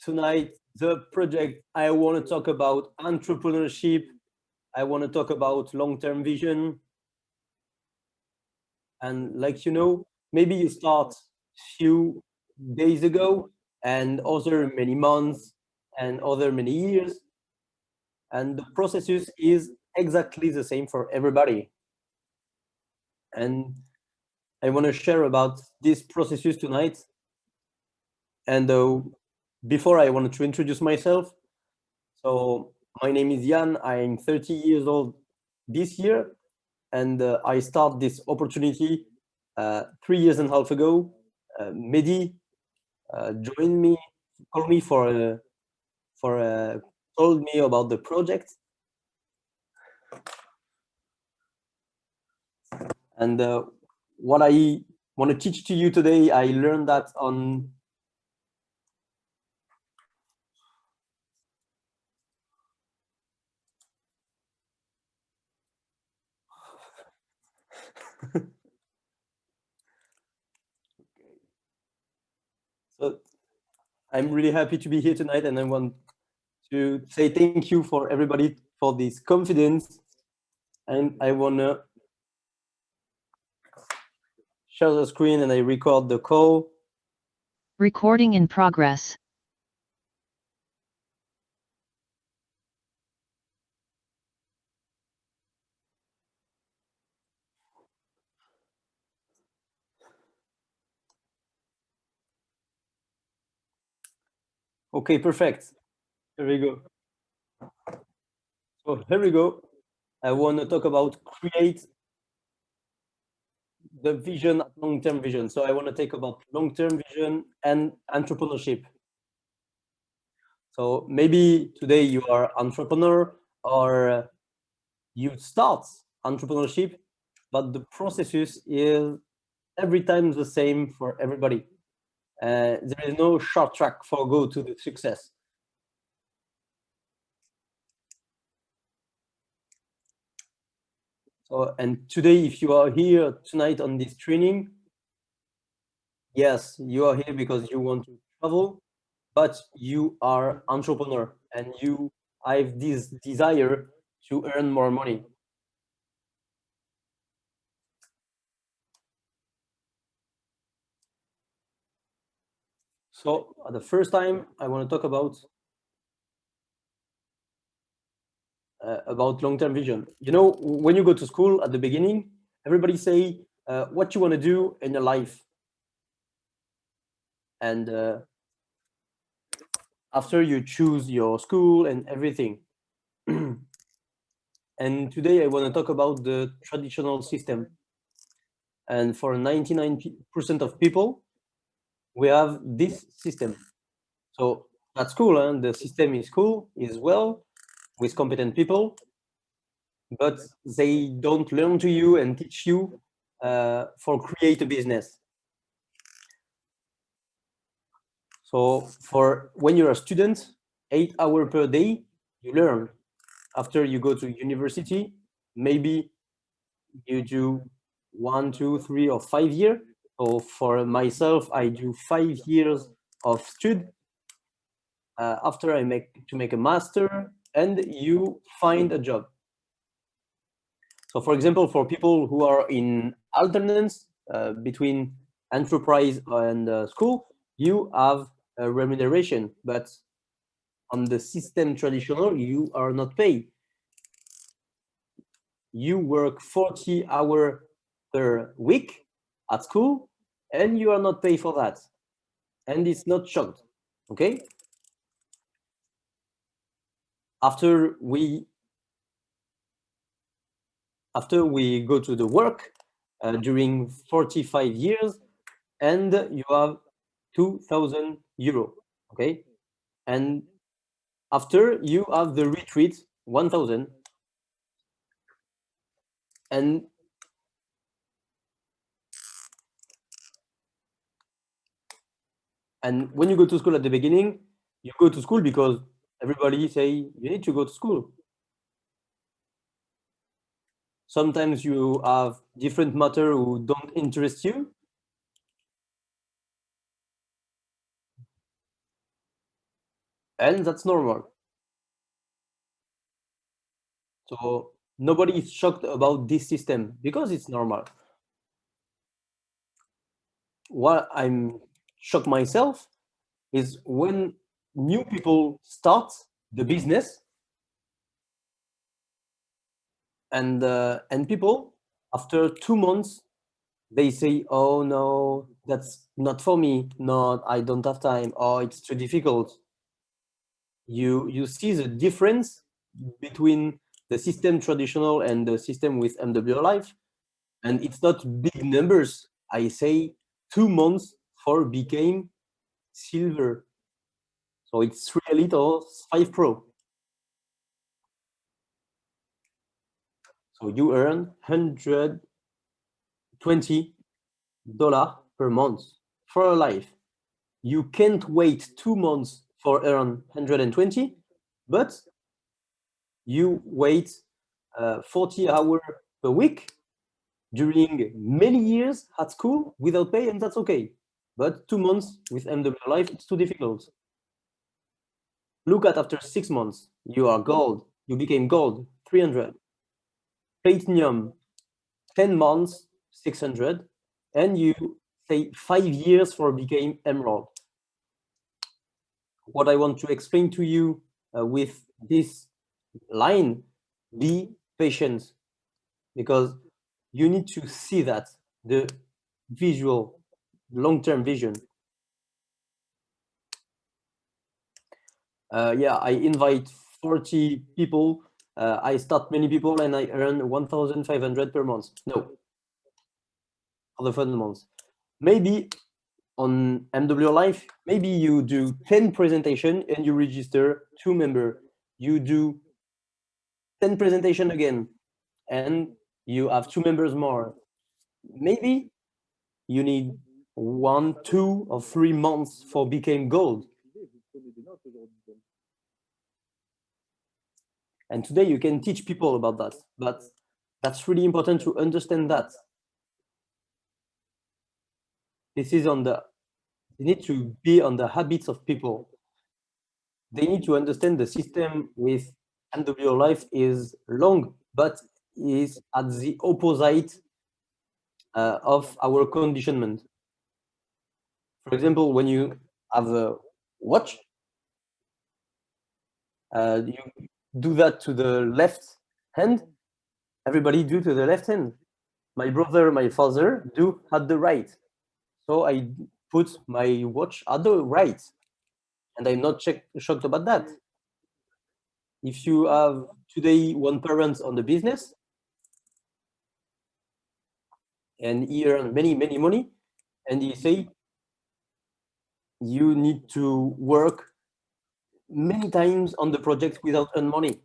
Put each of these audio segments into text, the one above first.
tonight the project. I want to talk about entrepreneurship. I want to talk about long-term vision. And like, maybe you start few days ago and other many months and other many years. And the processes is exactly the same for everybody. And I want to share about these processes tonight. And before I wanted to introduce myself. So my name is Yann. I'm 30 years old this year. And I start this opportunity 3.5 years ago. Mehdi joined me, called me told me about the project. And what I want to teach to you today, I learned that on So I'm really happy to be here tonight, and I want to say thank you for everybody for this confidence. And I want to share the screen and I record the call. Recording in progress. Okay, perfect. Here we go. So here we go. I want to talk about create the vision, long-term vision. So I want to talk about long-term vision and entrepreneurship. So maybe today you are entrepreneur or you start entrepreneurship, but the processes is every time the same for everybody. There is no short track for go to the success. So, and today, if you are here tonight on this training, yes, you are here because you want to travel, but you are entrepreneur and you have this desire to earn more money. So the first time I want to talk about long-term vision. When you go to school at the beginning, everybody say what you want to do in your life. And after you choose your school and everything. And today I want to talk about the traditional system. And for 99% of people, we have this system. So that's cool, and the system is cool, is well, with competent people, but they don't learn to you and teach you for create a business. So for when you're a student, 8 hours per day, you learn. After you go to university, maybe you do 1, 2, 3, or 5 years. So for myself, I do 5 years of stud. After I make a master, and you find a job. So for example, for people who are in alternance between enterprise and school, you have a remuneration, but on the system traditional, you are not paid. You work 40 hours per week at school, and you are not paid for that. And it's not shocked, okay? After we go to the work during 45 years, and you have 2,000 euro, okay? And after you have the retreat, 1,000, and when you go to school at the beginning, you go to school because everybody say you need to go to school. Sometimes you have different matter who don't interest you. and that's normal. So nobody is shocked about this system because it's normal. What I'm shocked myself is when new people start the business and people after 2 months they say, oh no, that's not for me, not, I don't have time, oh it's too difficult. You see the difference between the system traditional and the system with MW Life, and it's not big numbers. I say 2 months for became silver, so it's 3 Elite or 5 Pro. So you earn $120 per month for a life. You can't wait 2 months for earn 120, but you wait 40 hours per week during many years at school without pay, and that's okay. But 2 months with MW Life, it's too difficult. Look at after 6 months, you are gold. You became gold, 300. Platinum, 10 months, 600. And you say 5 years for became emerald. What I want to explain to you with this line, be patient, because you need to see that the visual long-term vision. Yeah, I invite 40 people, I start many people, and I earn 1,500 per month. No, for the first month. Maybe on MW Life, maybe you do 10 presentation and you register 2 members. You do 10 presentation again, and you have 2 members more. Maybe you need 1, 2, or 3 months for become gold. And today you can teach people about that, but that's really important to understand that. This is on the, they need to be on the habits of people. They need to understand the system with MW Life is long, but is at the opposite of our conditionment. For example, when you have a watch, you do that to the left hand, everybody do to the left hand. My brother, my father do at the right. So I put my watch at the right, and I'm not shocked about that. If you have today one parent on the business and he earn many money, and he say you need to work many times on the project without earn money,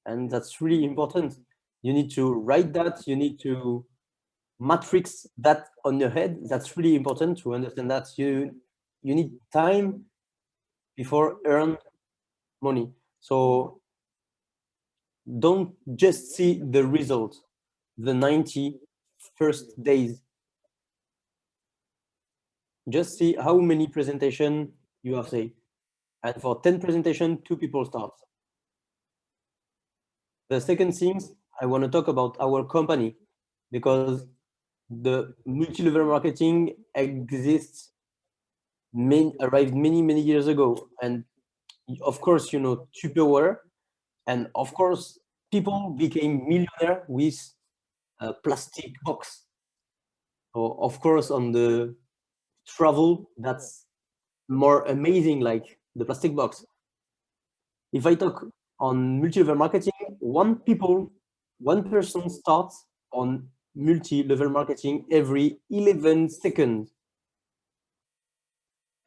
and that's really important. You need to write that, you need to matrix that on your head. That's really important to understand that you need time before earn money. So don't just see the result, the 90 first days. Just see how many presentation you have say. And for 10 presentation, 2 people start. The second things I want to talk about our company, because the multi-level marketing exists arrived many years ago, and of course you know Tupperware, and of course people became millionaire with a plastic box. So of course on the travel that's more amazing, like the plastic box. If I talk on multi-level marketing, one person starts on multi-level marketing every 11 seconds,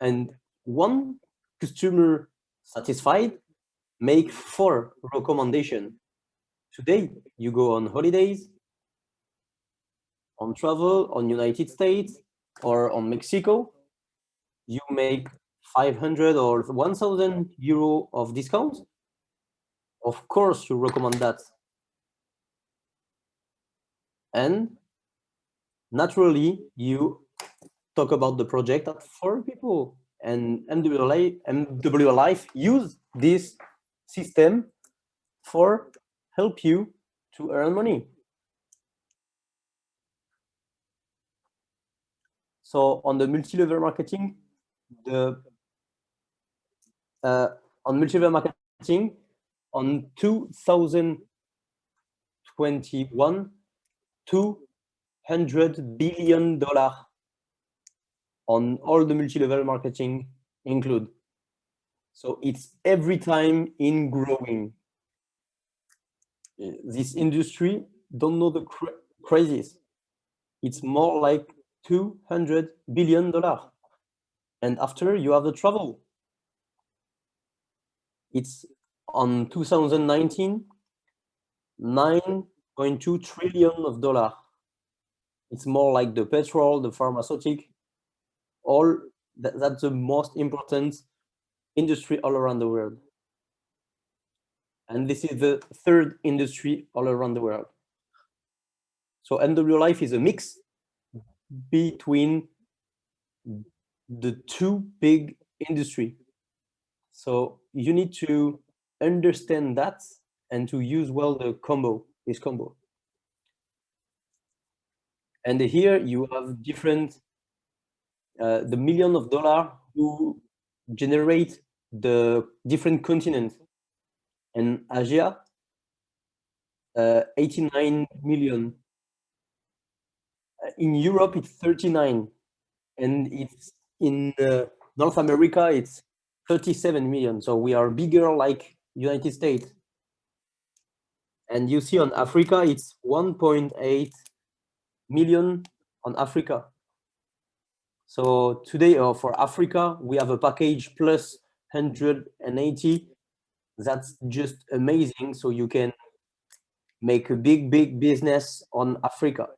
and one customer satisfied make 4 recommendation. Today you go on holidays, on travel, on United States or on Mexico, you make 500 or 1,000 euro of discount. Of course you recommend that, and naturally you talk about the project at 4 people, and MW Life use this system for help you to earn money. So on the multi-level marketing, the on multi-level marketing on 2021, $200 billion on all the multi-level marketing include. So it's every time in growing. This industry don't know the crazies. It's more like $200 billion. And after you have the travel. It's on 2019, $9.2 trillion. It's more like the petrol, the pharmaceutic, all that's the most important industry all around the world. And this is the third industry all around the world. So MW Life is a mix between the two big industry. So you need to understand that and to use well this combo. And here you have different, the million of dollars who generate the different continents. And Asia, 89 million. In Europe, it's 39. And it's in North America, it's 37 million. So we are bigger like United States. And you see on Africa, it's 1.8 million on Africa. So today for Africa, we have a package plus 180. That's just amazing. So you can make a big business on Africa.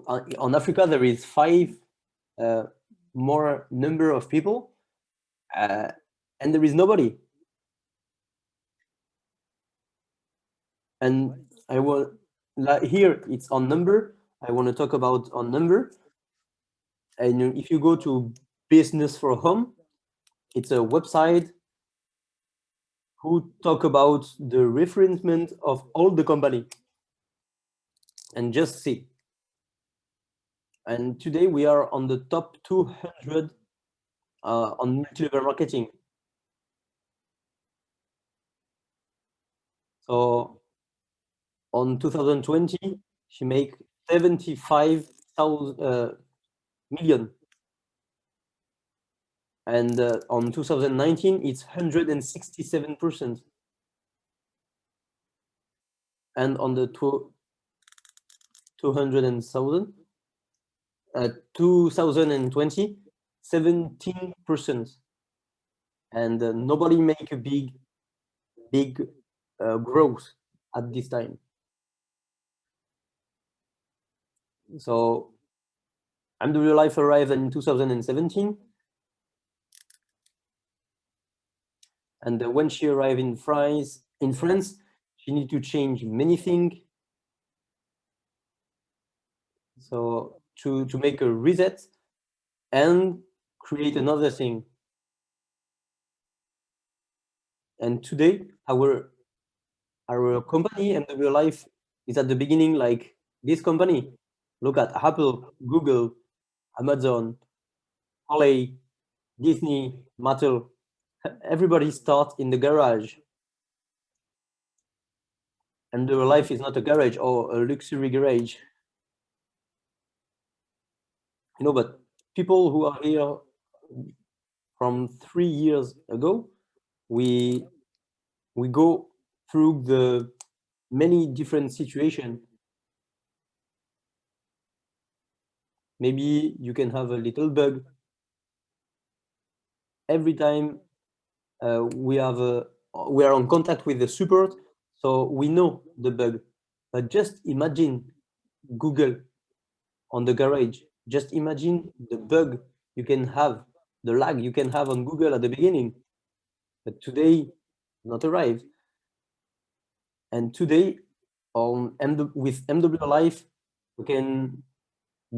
On Africa, there is 5 more number of people, and there is nobody. And I will here it's on number. I want to talk about on number. And if you go to Business for Home, it's a website who talk about the referencement of all the company. And just see. And today we are on the top 200 on multi-level marketing. So on 2020, she make 75,000 million. And on 2019, it's 167%. And on the 200,000, 2020, 17%. And nobody make a big growth at this time. So MW Life arrived in 2017. And when she arrived in France, she need to change many things. So to make a reset and create another thing. And today our company MW Life is at the beginning like this company. Look at Apple, Google, Amazon, Holly, Disney, Mattel. Everybody starts in the garage. And MW Life is not a garage or a luxury garage. You know, but people who are here from 3 years ago, we go through the many different situations. Maybe you can have a little bug. Every time we are on contact with the support, so we know the bug. But just imagine Google on the garage. Just imagine the bug you can have, the lag you can have on Google at the beginning. But today, not arrived. And today, with MW Life, we can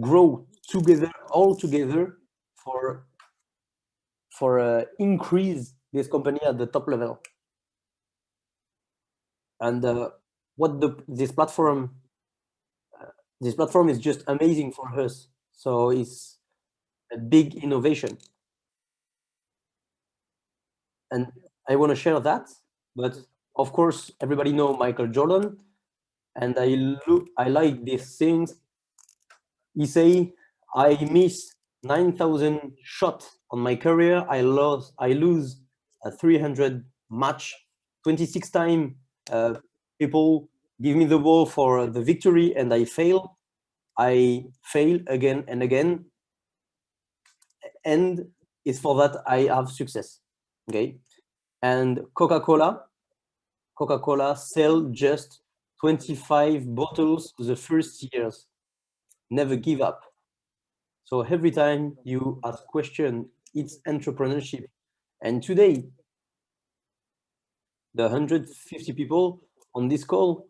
grow together, all together, for increase this company at the top level. And what this platform is just amazing for us. So it's a big innovation, and I want to share that. But of course, everybody know Michael Jordan, and I like these things. He say, I miss 9,000 shots on my career. I lose a 300 match, 26 times. People give me the ball for the victory, and I fail. I fail again and again, and it's for that I have success. Okay, and Coca-Cola sell just 25 bottles the first years. Never give up. So every time you ask question, it's entrepreneurship. And today, the 150 people on this call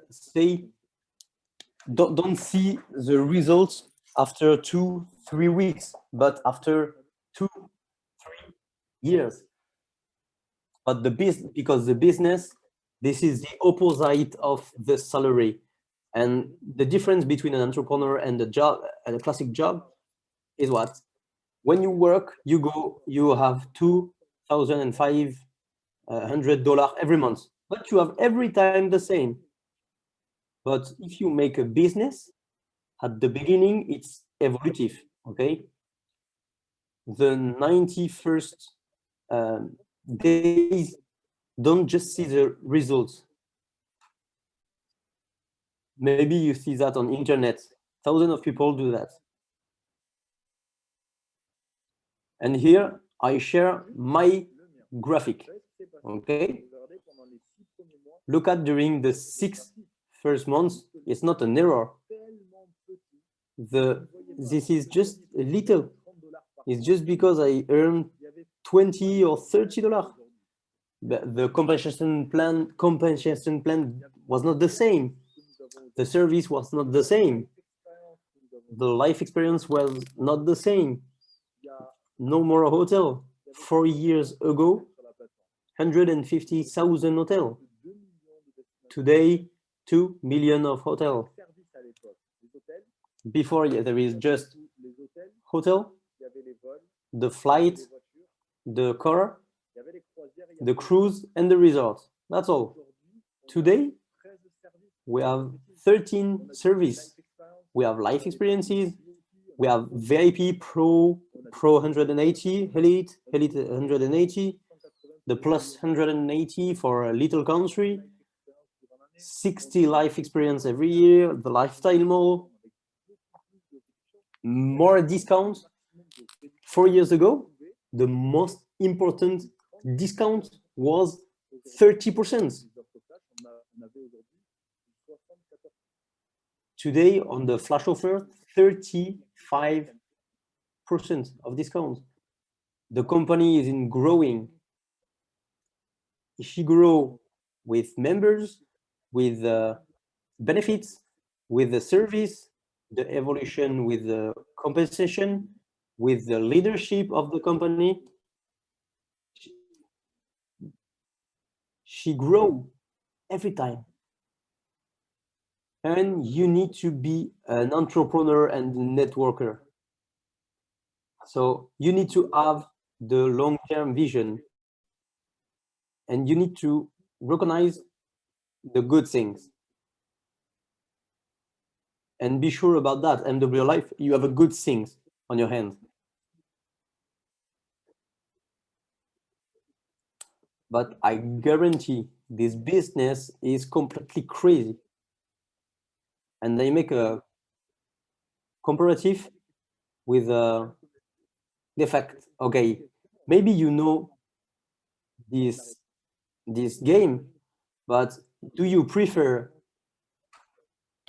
say don't see the results after 2-3 weeks, but after 2-3 years. But because the business, this is the opposite of the salary. And the difference between an entrepreneur and a job, and a classic job, is what? When you work, you have $2,500 every month, but you have every time the same. But if you make a business, at the beginning, it's evolutive, okay? The 91st days don't just see the results. Maybe you see that on internet. Thousands of people do that. And here I share my graphic, okay? Look at during the 6 first months, it's not an error. This is just a little. It's just because I earned $20 or $30. The compensation plan was not the same. The service was not the same. The life experience was not the same. No more hotel. 4 years ago, 150,000 hotel. Today, 2 million of hotel. Before, there is just hotel, the flight, the car, the cruise, and the resort. That's all. Today, we have 13 service. We have life experiences. We have VIP, Pro 180, Elite 180, the plus 180 for a little country, 60 life experience every year, the lifestyle more discounts. 4 years ago, the most important discount was 30%. Today, on the flash offer, 35% of discount. The company is in growing. If she grow with members, with benefits, with the service, the evolution with the compensation, with the leadership of the company, she grow every time. And you need to be an entrepreneur and networker. So you need to have the long-term vision, and you need to recognize the good things. And be sure about that. MW Life, you have a good things on your hand. But I guarantee this business is completely crazy. And they make a comparative with the fact, okay, maybe you know this game, but do you prefer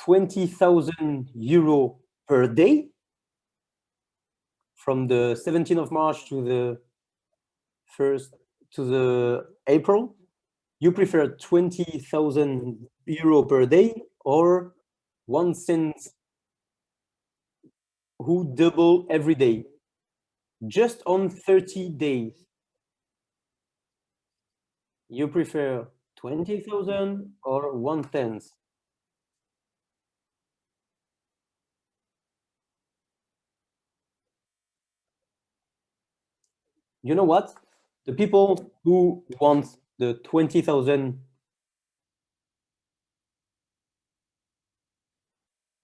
20,000 euro per day from the 17th of March to the to the April, you prefer 20,000 euro per day or 1 cent who double every day, just on 30 days? You prefer 20,000 or 1/10? You know what? The people who want the 20,000,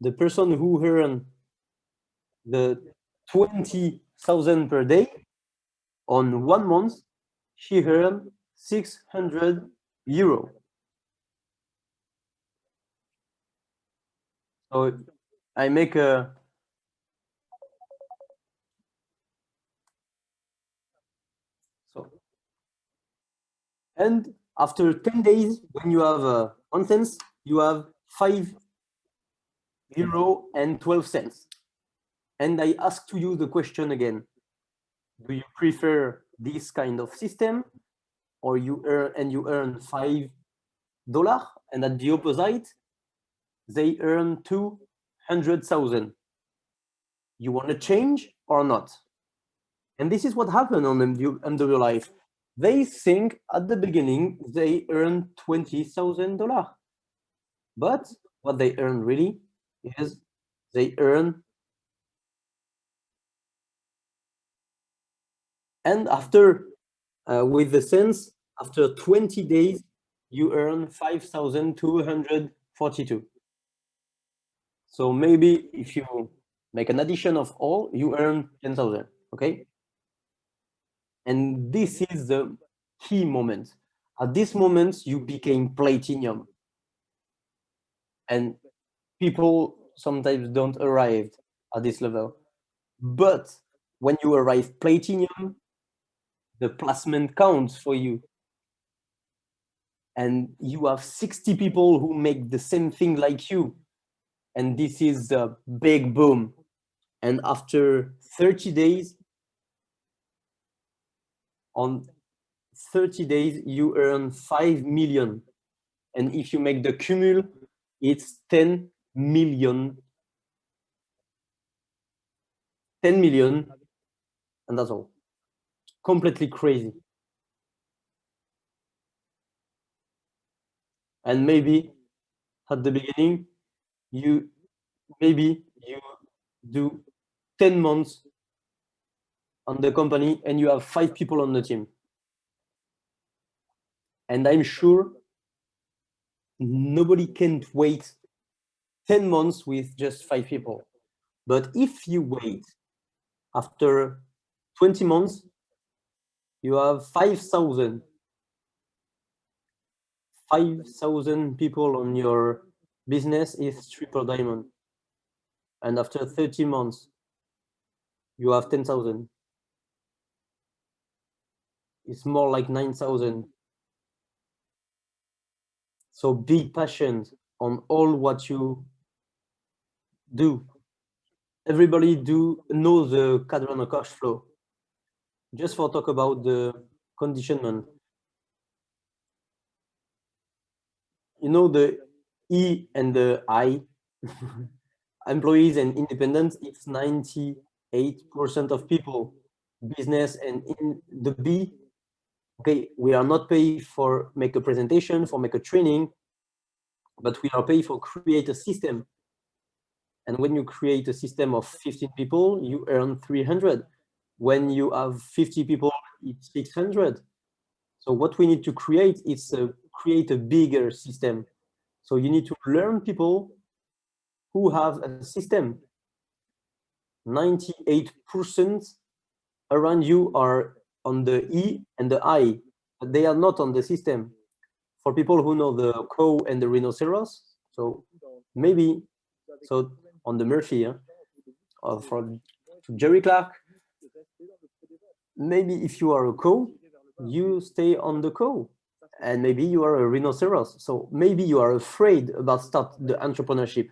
the person who earn the 20,000 per day on 1 month, she earned 600 euro. So I make a so, and after 10 days, when you have 1 cent, you have 5 euro and 12 cents. And I ask to you the question again: do you prefer this kind of system, or you earn $5, and at the opposite, they earn 200,000? You want to change or not? And this is what happened on MW Life. They think at the beginning they earn $20,000, but what they earn really is they earn, and after with the cents, after 20 days, you earn 5,242. So maybe if you make an addition of all, you earn 10,000. Okay. And this is the key moment. At this moment, you became platinum. And people sometimes don't arrive at this level. But when you arrive platinum, the placement counts for you. And you have 60 people who make the same thing like you. And this is a big boom. And after 30 days, on 30 days, you earn 5 million. And if you make the cumul, it's 10 million. 10 million, and that's all. Completely crazy. And maybe at the beginning, you do 10 months on the company and you have 5 people on the team. And I'm sure nobody can wait 10 months with just 5 people. But if you wait after 20 months, you have 5,000 people on your business is triple diamond. And after 30 months, you have 10,000. It's more like 9,000. So be patient on all what you do. Everybody know the cadran cash flow. Just for talk about the conditionment. You know the E and the I, employees and independents, it's 98% of people. Business and in the B, okay, we are not paid for make a presentation, for make a training, but we are paid for create a system. And when you create a system of 15 people, you earn 300. When you have 50 people, it's 600. So what we need to create is create a bigger system. So you need to learn people who have a system. 98% around you are on the E and the I, but they are not on the system. For people who know the cow and the rhinoceros, so maybe, so on the Murphy, from Jerry Clark, maybe if you are a cow, you stay on the cow, and maybe you are a rhinoceros. So maybe you are afraid about start the entrepreneurship.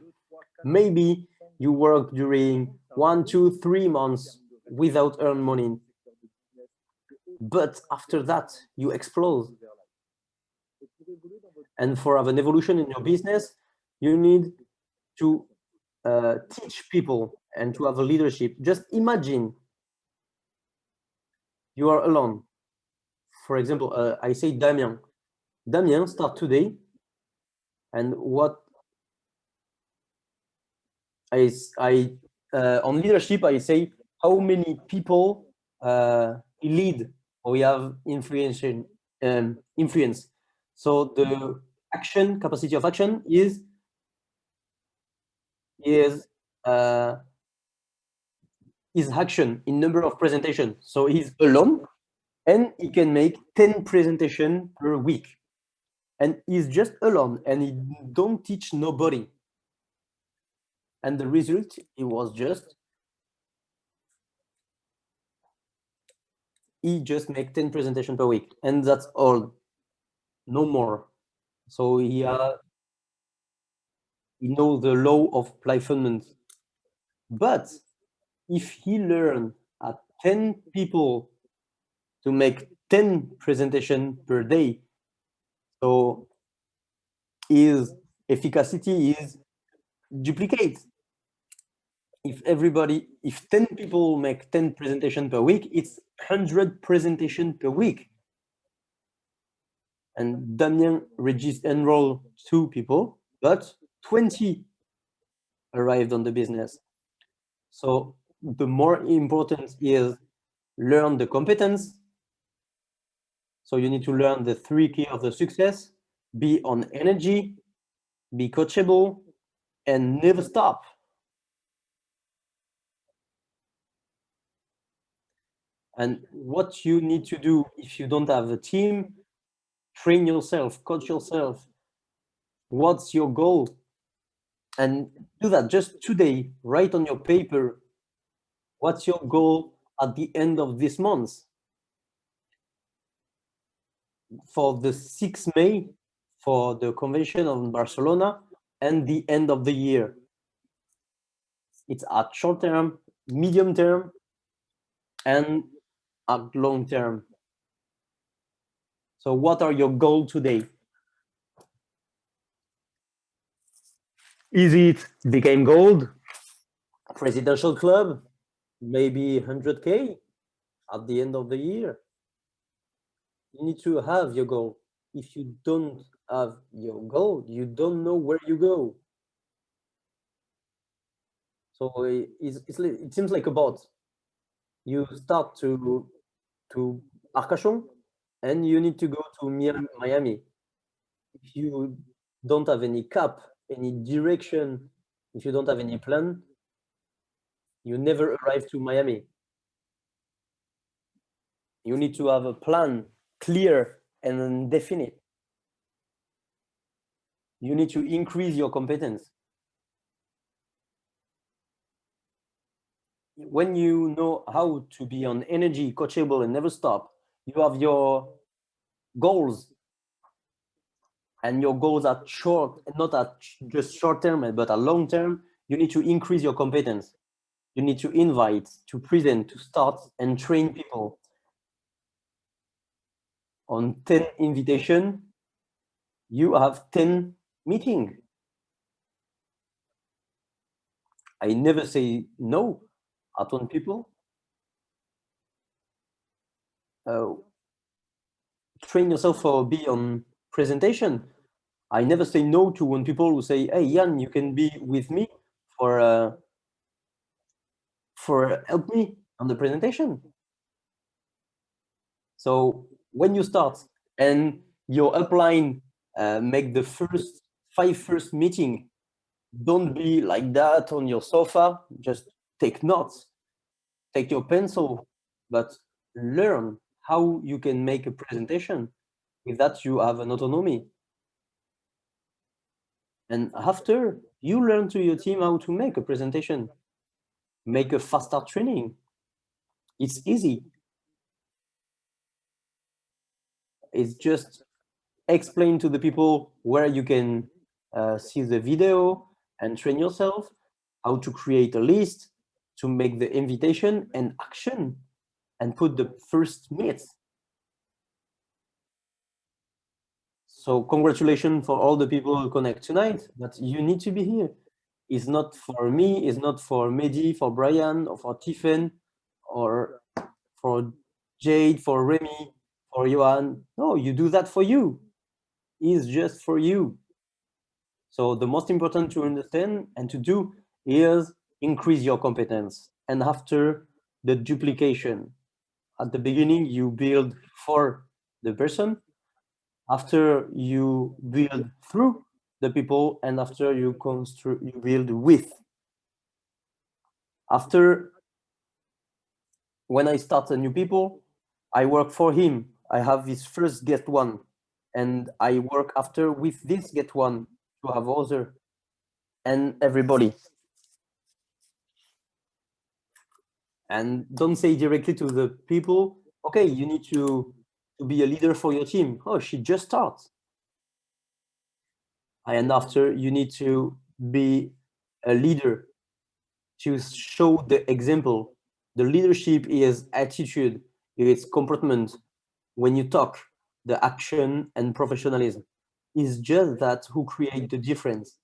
Maybe you work during 1, 2, 3 months without earn money. but after that, you explode. And for have an evolution in your business, you need to teach people and to have a leadership. Just imagine you are alone. For example, I say Damien. Damien, start today. And what I on leadership, I say how many people lead or we have influence. So the action capacity of action is uh, action in number of presentation. So he's alone and he can make 10 presentation per week. And he's just alone and he don't teach nobody. And the result, it was just he just make 10 presentation per week. And that's all. No more. So he knows the law of plafonnement. But if he learn at 10 people to make 10 presentation per day, so his efficacy is duplicate. If 10 people make 10 presentation per week, it's 100 presentation per week. And Damien enrolled 2 people, but 20 arrived on the business. So the more important is learn the competence. So you need to learn the 3 key of the success, be on energy, be coachable, and never stop. And what you need to do if you don't have a team, train yourself, coach yourself. What's your goal? And do that just today, write on your paper, what's your goal at the end of this month? For the 6th May, for the convention of Barcelona, and the end of the year. It's at short term, medium term, and at long term. So what are your goals today? Is it became gold, presidential club, maybe 100K at the end of the year? You need to have your goal. If you don't have your goal, you don't know where you go. So it seems like a bot. You start to Arcachon and you need to go to Miami. If you don't have any cap, any direction, if you don't have any plan, you never arrive to Miami. You need to have a plan, clear and definite. You need to increase your competence. When you know how to be on energy, coachable, and never stop, you have your goals. And your goals are short, not at just short term, but at long term. You need to increase your competence. You need to invite, to present, to start, and train people. On 10 invitation, you have 10 meeting. I never say no at 1 people. Train yourself for be on presentation. I never say no to 1 people who say, hey, Yann, you can be with me for help me on the presentation. So when you start and your upline make the first 5 meeting, don't be like that on your sofa. Just take notes, take your pencil, but learn how you can make a presentation. With that, you have an autonomy. And after, you learn to your team how to make a presentation. Make a fast start training. It's easy. It's just explain to the people where you can see the video and train yourself, how to create a list, to make the invitation and action, and put the first meet. So congratulations for all the people who connect tonight, but you need to be here. It's not for me, it's not for Mehdi, for Brian, or for Tiffen, or for Jade, for Remy, for Johan. No, you do that for you. It's just for you. So the most important to understand and to do is increase your competence. And after the duplication, at the beginning, you build for the person. After you build through the people, and after you build with. After, when I start a new people, I work for him. I have this first get one, and I work after with this get one to have other, and everybody. And don't say directly to the people, okay, you need to be a leader for your team. Oh, she just starts. And after, you need to be a leader to show the example. The leadership is attitude, it's comportment. When you talk, the action and professionalism is just that who create the difference.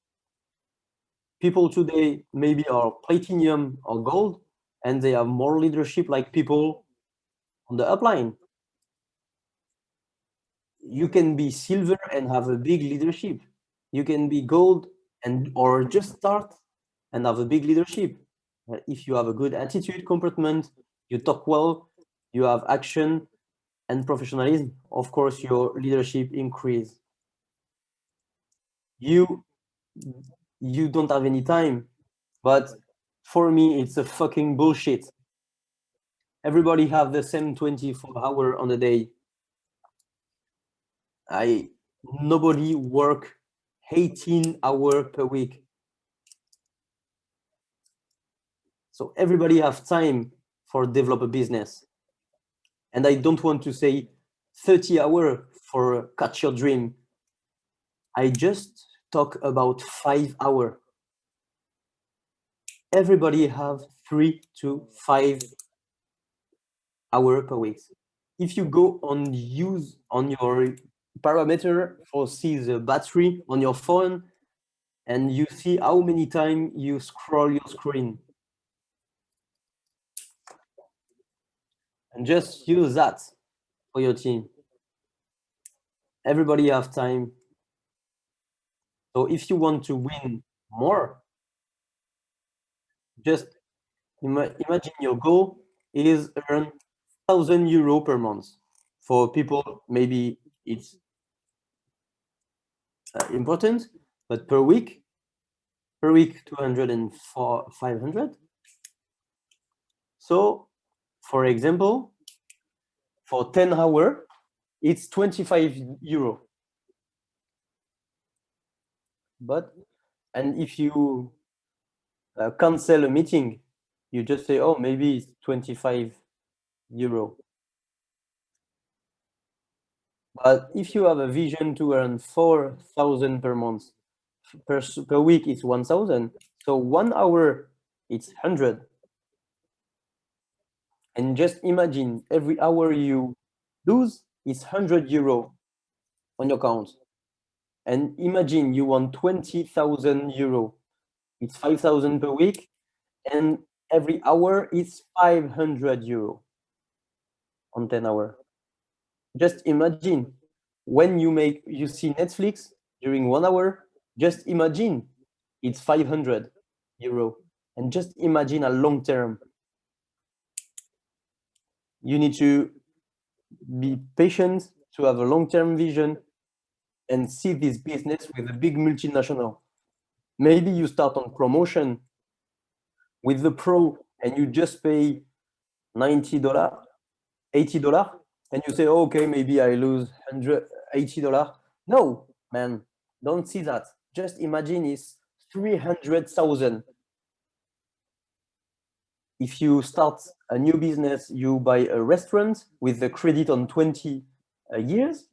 People today maybe are platinum or gold, and they have more leadership like people on the upline. You can be silver and have a big leadership. You can be gold and or just start and have a big leadership. If you have a good attitude, comportment, you talk well, you have action and professionalism, of course your leadership increase. You don't have any time, but for me it's a fucking bullshit. Everybody have the same 24-hour on a day. Nobody work 18 hours per week. So everybody have time for develop a business. And I don't want to say 30 hours for catch your dream. I just talk about 5 hours. Everybody have 3 to 5 hours per week. If you go on use on your parameter for see the battery on your phone, and you see how many times you scroll your screen, and just use that for your team. Everybody have time. So if you want to win more, just imagine your goal is earn €1,000 per month. For people, maybe it's important, but per week 200 and 500. So, for example, for 10 hours, it's €25. But, and if you cancel a meeting, you just say, oh, maybe it's €25. But if you have a vision to earn 4,000 per month, per week it's 1,000. So 1 hour it's 100. And just imagine every hour you lose is €100 on your account. And imagine you want €20,000. It's 5,000 per week, and every hour is €500 on 10 hours. Just imagine when you see Netflix during 1 hour, just imagine it's €500. And just imagine a long term. You need to be patient, to have a long term vision, and see this business with a big multinational. Maybe you start on promotion with the pro and you just pay $90, $80, and you say, oh, okay, maybe I lose $180. No, man, don't see that. Just imagine it's 300,000. If you start a new business, you buy a restaurant with the credit on 20 years.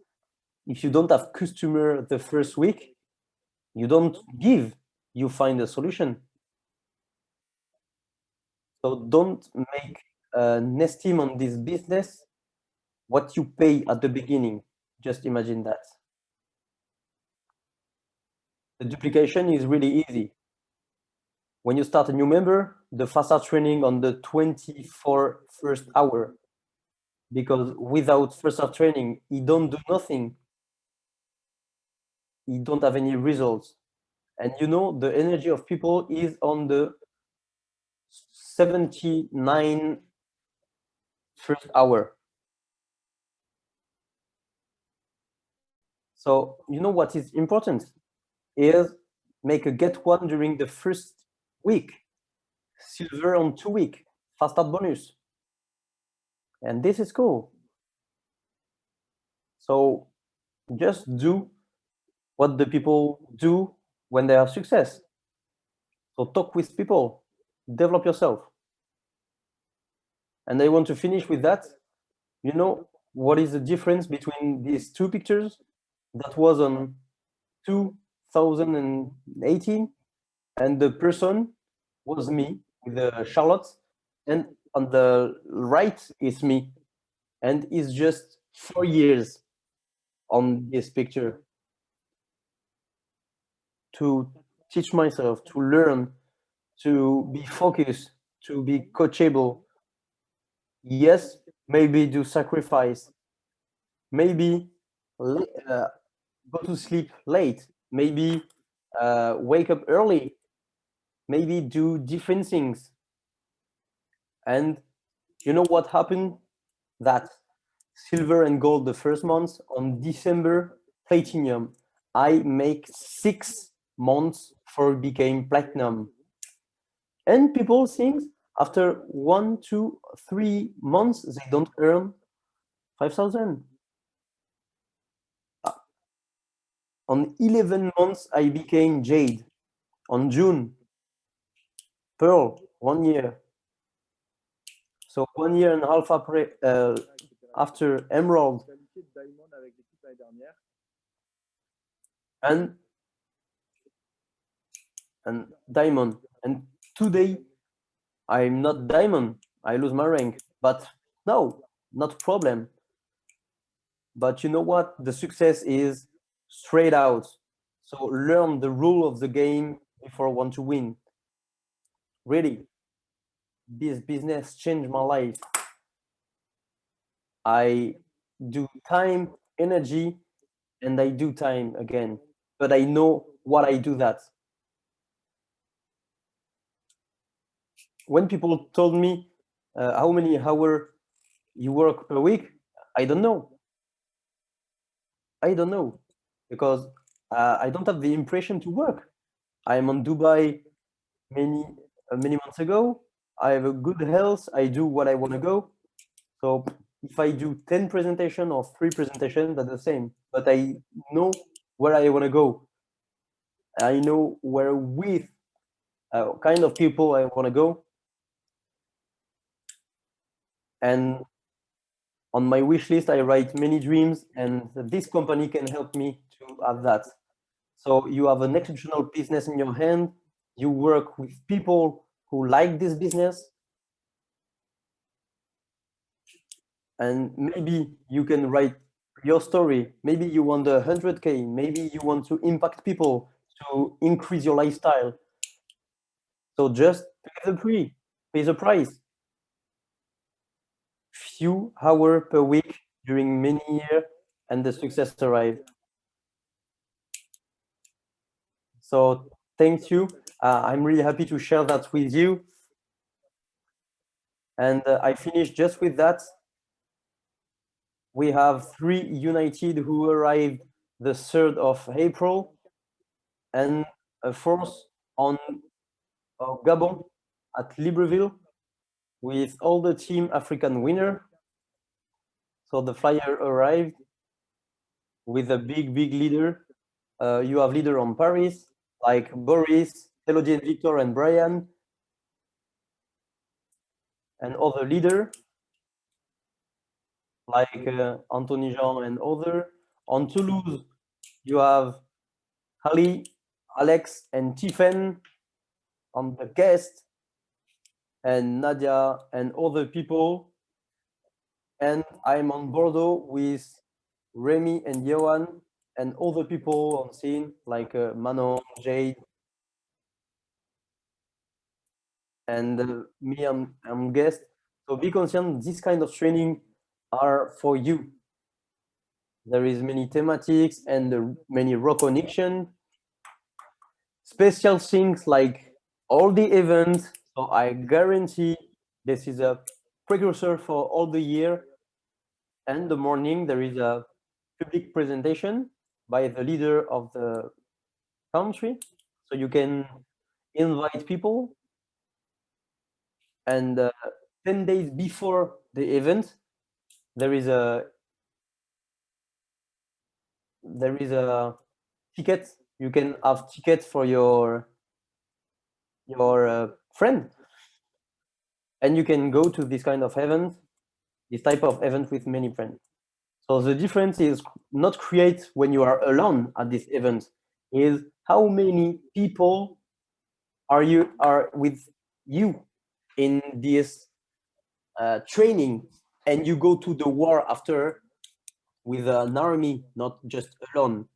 If you don't have customer the first week, you don't give, you find a solution. So don't make an estimate on this business what you pay at the beginning. Just imagine that. the duplication is really easy. When you start a new member, the faster training on the 24 first hour, because without faster training, he don't do nothing. He don't have any results. And you know, the energy of people is on the 79 first hour. So you know what is important is make a get one during the first week, silver on 2 week, fast start bonus. And this is cool. So just do what the people do when they have success. So talk with people, develop yourself. And I want to finish with that. You know what is the difference between these two pictures? That was on 2018, and the person was me with Charlotte, and on the right is me, and it's just 4 years on this picture to teach myself, to learn, to be focused, to be coachable. Yes, maybe do sacrifice, maybe go to sleep late, maybe wake up early, maybe do different things. And you know what happened? That silver and gold the first month, on December platinum, I make 6 months for became platinum. And people think after 1, 2, 3 months they don't earn 5,000. On 11 months I became jade. On June, pearl, 1 year. So 1 year and a half after emerald. And diamond. And today I'm not diamond. I lose my rank. But no, not problem. But you know what? The success is straight out. So learn the rule of the game before want to win. Really, this business changed my life. I do time, energy, and I do time again. But I know what I do that. When people told me how many hours you work per week, I don't know. I don't know, because I don't have the impression to work. I'm on Dubai many months ago. I have a good health. I do what I want to go. So if I do 10 presentation or 3 presentation, that's the same. But I know where I want to go. I know where with kind of people I want to go. And on my wish list, I write many dreams, and this company can help me to have that. So you have an exceptional business in your hand. You work with people who like this business, and maybe you can write your story. Maybe you want 100K. Maybe you want to impact people to increase your lifestyle. So just pay the price. Few hours per week during many years, and the success arrived. So thank you. I'm really happy to share that with you. And I finished just with that. We have 3 United who arrived the 3rd of April, and a 4th on Gabon at Libreville with all the team African winner. So the flyer arrived with a big leader. You have leader on Paris, like Boris, Elodie and Victor and Brian, and other leader like Anthony Jean and other. On Toulouse, you have Ali, Alex, and Tiffen on the guest, and Nadia and other people. And I'm on Bordeaux with Remy and Johan and other people on scene like Manon, Jade, and me, I'm guest. So be conscient, this kind of training are for you. There is many thematics and many recognition, special things like all the events. So I guarantee this is a precursor for all the year. And the morning there is a public presentation by the leader of the country. So you can invite people, and 10 days before the event there is a ticket. You can have tickets for your friend, and you can go to this kind of event, this type of event with many friends. So the difference is not create when you are alone at this event, is how many people are with you in this training, and you go to the war after with an army, not just alone.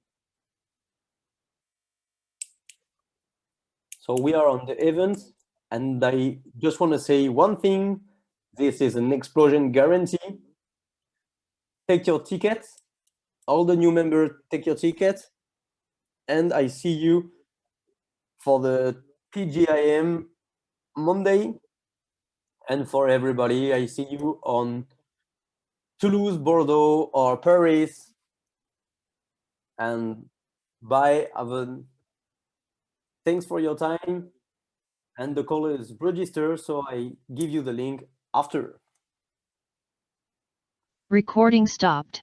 So we are on the event, and I just want to say one thing. This is an explosion guarantee. Take your ticket. All the new members take your ticket, and I see you for the TGIM Monday. And for everybody, I see you on Toulouse, Bordeaux, or Paris. And bye. Thanks for your time. And the call is registered, so I give you the link after. Recording stopped.